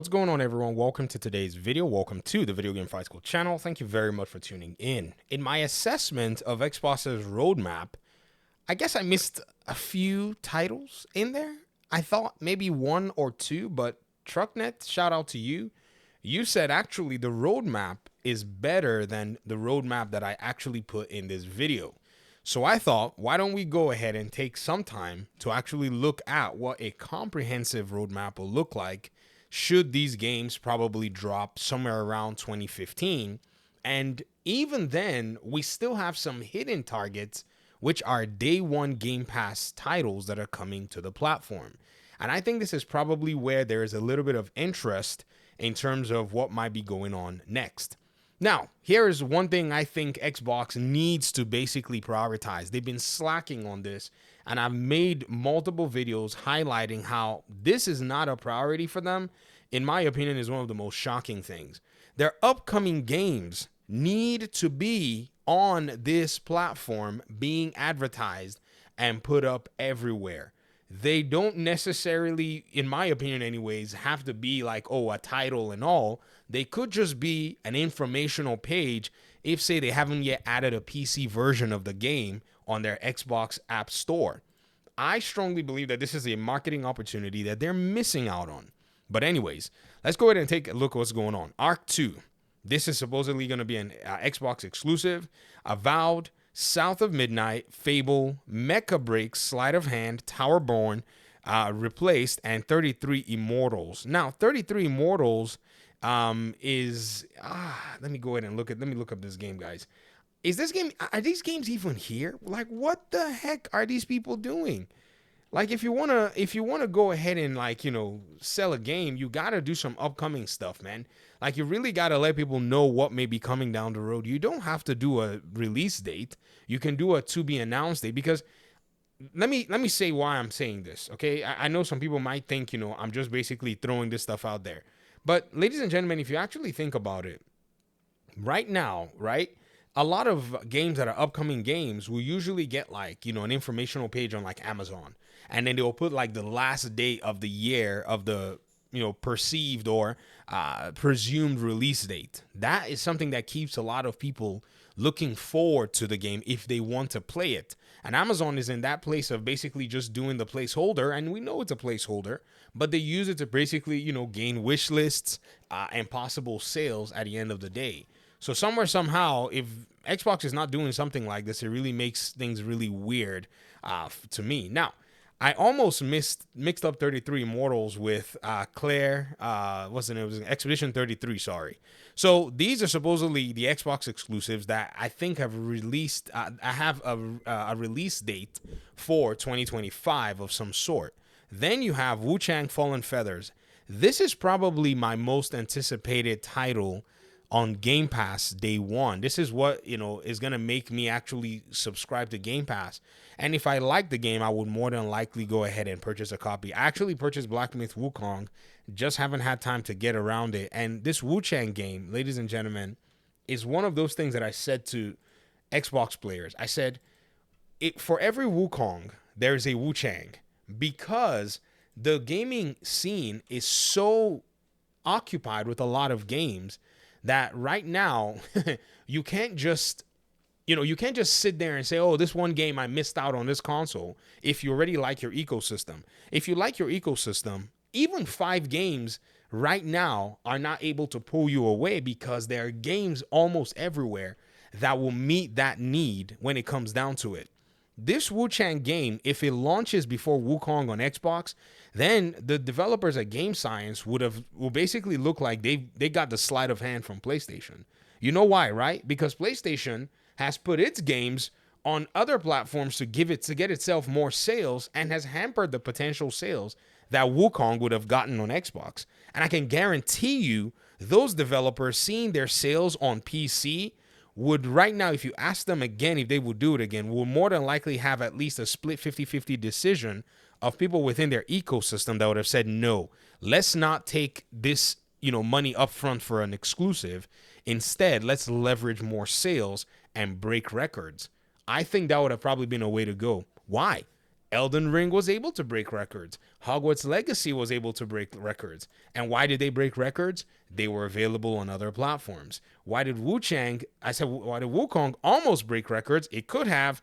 What's going on, everyone? Welcome to today's video. Welcome to the Video Game Fight School channel. Thank you very much for tuning in. In my assessment of Xbox's roadmap, I guess I missed a few titles in there. I thought maybe one or two, but Trucknet, shout out to you. You said actually the roadmap is better than the roadmap that I actually put in this video. So I thought, why don't we go ahead and take some time to actually look at what a comprehensive roadmap will look like should these games probably drop somewhere around 2015. And even then, we still have some hidden targets, which are day one Game Pass titles that are coming to the platform. And I think this is probably where there is a little bit of interest in terms of what might be going on next. Now, here is one thing I think Xbox needs to basically prioritize. They've been slacking on this, and I've made multiple videos highlighting how this is not a priority for them. In my opinion, is one of the most shocking things. Their upcoming games need to be on this platform being advertised and put up everywhere. They don't necessarily, in my opinion anyways, have to be like, oh, a title and all. They could just be an informational page if, say, they haven't yet added a PC version of the game on their Xbox App Store. I strongly believe that this is a marketing opportunity that they're missing out on. But anyways, let's go ahead and take a look at what's going on. Arc 2. This is supposedly going to be an Xbox exclusive. Avowed, South of Midnight, Fable, Mecha Break, Sleight of Hand, Towerborn, Replaced, and 33 Immortals. Now, 33 Immortals is let me go ahead and let me look up this game, guys. Are these games even here? Like, what the heck are these people doing? Like, if you wanna go ahead and, like, sell a game, you gotta do some upcoming stuff, man. Like, you really gotta let people know what may be coming down the road. You don't have to do a release date. You can do a to be announced date, because let me say why I'm saying this, okay? I know some people might think, I'm just basically throwing this stuff out there. But ladies and gentlemen, if you actually think about it, right now, right? A lot of games that are upcoming games will usually get, like, an informational page on, like, Amazon. And then they'll put, like, the last date of the year of the, perceived or presumed release date. That is something that keeps a lot of people looking forward to the game if they want to play it. And Amazon is in that place of basically just doing the placeholder, and we know it's a placeholder, but they use it to basically, gain wish lists and possible sales at the end of the day. So somewhere, somehow, if Xbox is not doing something like this, it really makes things really weird to me. Now, I almost mixed up 33 Immortals with Claire. What's the name? It was Expedition 33. Sorry. So these are supposedly the Xbox exclusives that I think have released. I have a release date for 2025 of some sort. Then you have Wu Chang Fallen Feathers. This is probably my most anticipated title on Game Pass day one. This is what, is going to make me actually subscribe to Game Pass. And if I like the game, I would more than likely go ahead and purchase a copy. I actually purchased Black Myth Wukong, just haven't had time to get around it. And this Wu Chang game, ladies and gentlemen, is one of those things that I said to Xbox players. I said, for every Wukong, there's a Wu Chang, because the gaming scene is so occupied with a lot of games that right now you can't just sit there and say, oh, this one game I missed out on this console. If you already like your ecosystem, even 5 games right now are not able to pull you away, because there are games almost everywhere that will meet that need when it comes down to it. This Wu Chang game, if it launches before Wukong on Xbox, then the developers at Game Science will basically look like they got the sleight of hand from PlayStation. You know why, right? Because PlayStation has put its games on other platforms to get itself more sales, and has hampered the potential sales that Wukong would have gotten on Xbox. And I can guarantee you, those developers seeing their sales on PC would right now, if you ask them again if they would do it again, will more than likely have at least a split 50-50 decision of people within their ecosystem that would have said, no, let's not take this, money up front for an exclusive. Instead, let's leverage more sales and break records. I think that would have probably been a way to go. Why? Elden Ring was able to break records. Hogwarts Legacy was able to break records. And why did they break records? They were available on other platforms. Why did why did Wukong almost break records? It could have.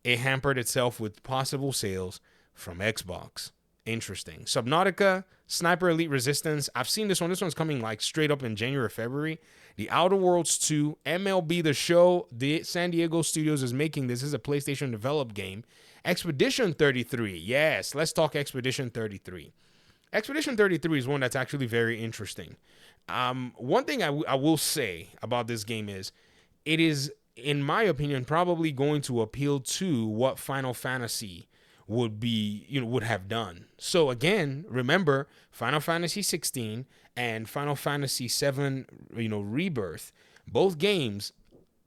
It hampered itself with possible sales from Xbox. Interesting. Subnautica, Sniper Elite Resistance. I've seen this one. This one's coming like straight up in January or February. The Outer Worlds 2, MLB The Show. The San Diego Studios is making this. This is a PlayStation developed game. Expedition 33. Yes, let's talk Expedition 33. Expedition 33 is one that's actually very interesting. One thing I will say about this game is it is, in my opinion, probably going to appeal to what Final Fantasy would have done. So again, remember Final Fantasy 16 and Final Fantasy 7, Rebirth, both games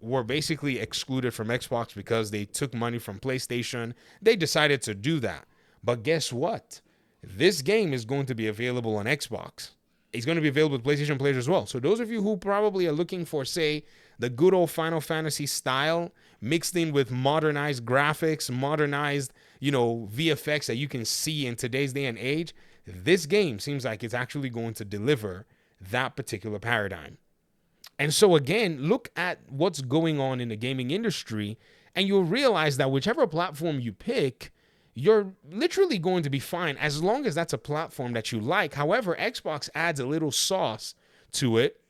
were basically excluded from Xbox because they took money from PlayStation. They decided to do that. But guess what? This game is going to be available on Xbox. It's going to be available with PlayStation players as well. So those of you who probably are looking for, say, the good old Final Fantasy style mixed in with modernized graphics, modernized, VFX that you can see in today's day and age, this game seems like it's actually going to deliver that particular paradigm. And so again, look at what's going on in the gaming industry, and you'll realize that whichever platform you pick, you're literally going to be fine as long as that's a platform that you like. However, Xbox adds a little sauce to it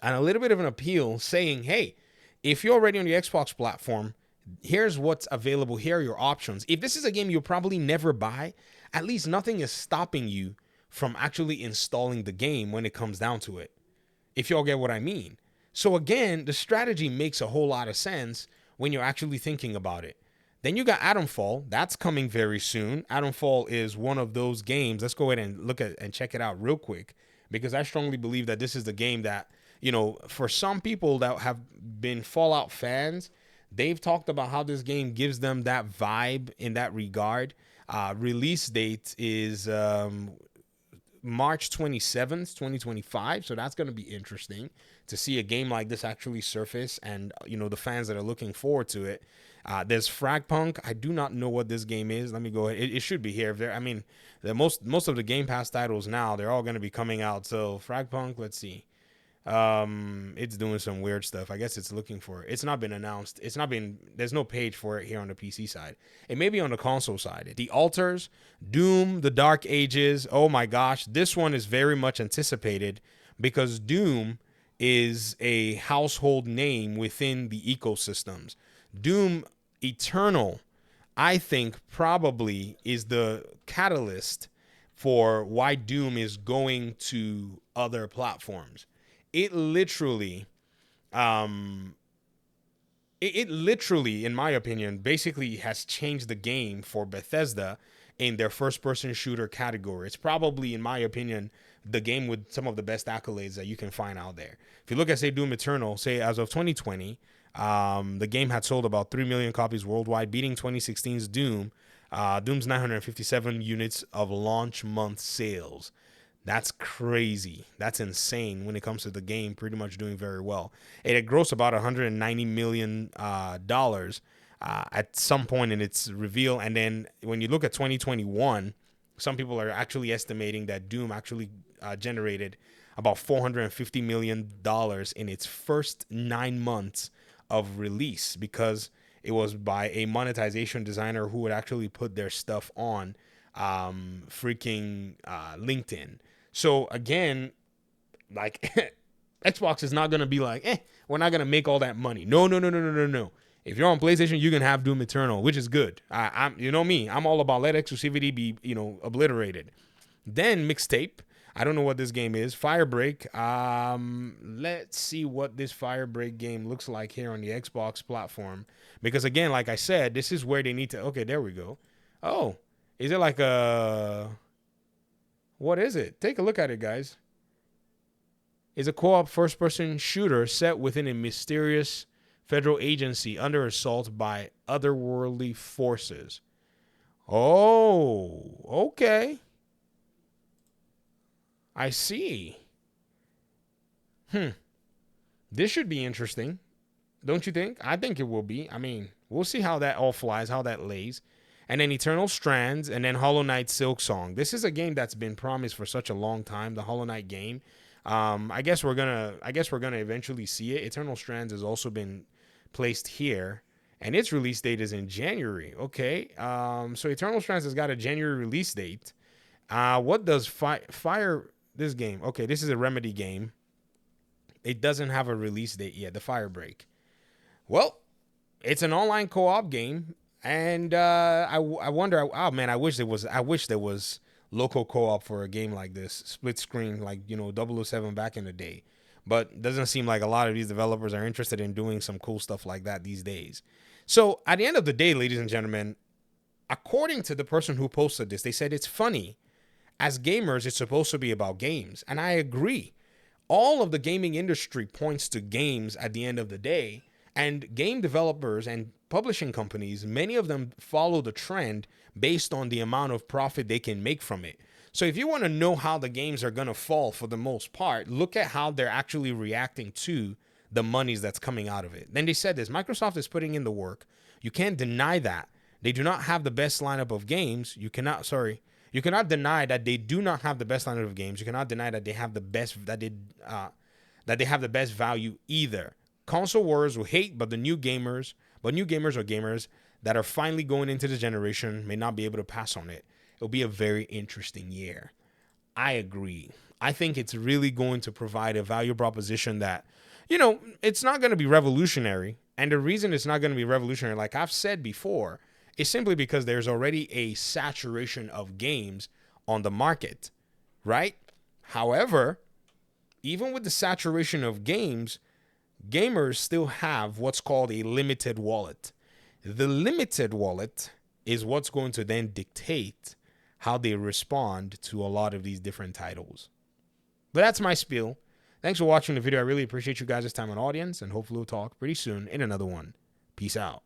and a little bit of an appeal, saying, hey, if you're already on the Xbox platform, here's what's available. Here are your options. If this is a game you'll probably never buy, at least nothing is stopping you from actually installing the game when it comes down to it, if y'all get what I mean. So again, the strategy makes a whole lot of sense when you're actually thinking about it. Then you got Atomfall. That's coming very soon. Atomfall is one of those games. Let's go ahead and look at and check it out real quick, because I strongly believe that this is the game that, for some people that have been Fallout fans, they've talked about how this game gives them that vibe in that regard. Release date is March 27th, 2025. So that's going to be interesting to see a game like this actually surface, and, the fans that are looking forward to it. There's Fragpunk. I do not know what this game is. Let me go ahead. It should be here. Most of the Game Pass titles now, they're all going to be coming out. So Fragpunk, let's see. It's doing some weird stuff. I guess it's looking for it. It's not been announced. There's no page for it here on the PC side. It may be on the console side. The Altars, Doom, The Dark Ages. Oh my gosh. This one is very much anticipated because Doom is a household name within the ecosystems. Doom Eternal, I think, probably is the catalyst for why Doom is going to other platforms. It literally, in my opinion, basically has changed the game for Bethesda in their first-person shooter category. It's probably, in my opinion, the game with some of the best accolades that you can find out there. If you look at, say, Doom Eternal, say, as of 2020, the game had sold about 3 million copies worldwide, beating 2016's Doom. Doom's 957 units of launch month sales. That's crazy. That's insane when it comes to the game pretty much doing very well. It had grossed about $190 million at some point in its reveal. And then when you look at 2021, some people are actually estimating that Doom actually generated about $450 million in its first 9 months of release, because it was by a monetization designer who would actually put their stuff on LinkedIn. So again, like Xbox is not going to be like, we're not going to make all that money. No. If you're on PlayStation, you can have Doom Eternal, which is good. I'm me. I'm all about let exclusivity be, obliterated. Then Mixtape. I don't know what this game is. Firebreak. Let's see what this Firebreak game looks like here on the Xbox platform. Because again, like I said, this is where they need to. Okay, there we go. Oh, is it like a? What is it? Take a look at it, guys. It's a co-op first-person shooter set within a mysterious federal agency under assault by otherworldly forces. Oh, okay. I see. This should be interesting. Don't you think? I think it will be. I mean, we'll see how that all flies, how that lays. And then Eternal Strands, and then Hollow Knight Silk Song. This is a game that's been promised for such a long time, the Hollow Knight game. I guess we're gonna eventually see it. Eternal Strands has also been placed here, and its release date is in January. Okay, so Eternal Strands has got a January release date. What does Fire this game? Okay, this is a Remedy game. It doesn't have a release date yet. The Firebreak. Well, it's an online co-op game, and I wonder. Oh man, I wish there was local co-op for a game like this, split screen, like 007 back in the day. But it doesn't seem like a lot of these developers are interested in doing some cool stuff like that these days. So at the end of the day, ladies and gentlemen, according to the person who posted this, they said it's funny. As gamers, it's supposed to be about games, and I agree. All of the gaming industry points to games at the end of the day, and game developers and publishing companies, many of them follow the trend based on the amount of profit they can make from it. So if you want to know how the games are going to fall for the most part, look at how they're actually reacting to the monies that's coming out of it. Then they said this, Microsoft is putting in the work. You can't deny that. They do not have the best lineup of games. You cannot deny that they do not have the best lineup of games. You cannot deny that they have the best that they have the best value either. Console wars will hate, but new gamers are gamers that are finally going into the generation may not be able to pass on it. It'll be a very interesting year. I agree. I think it's really going to provide a value proposition that, it's not going to be revolutionary. And the reason it's not going to be revolutionary, like I've said before, is simply because there's already a saturation of games on the market, right? However, even with the saturation of games, gamers still have what's called a limited wallet. The limited wallet is what's going to then dictate how they respond to a lot of these different titles. But that's my spiel. Thanks for watching the video. I really appreciate you guys' time and audience, and hopefully we'll talk pretty soon in another one. Peace out.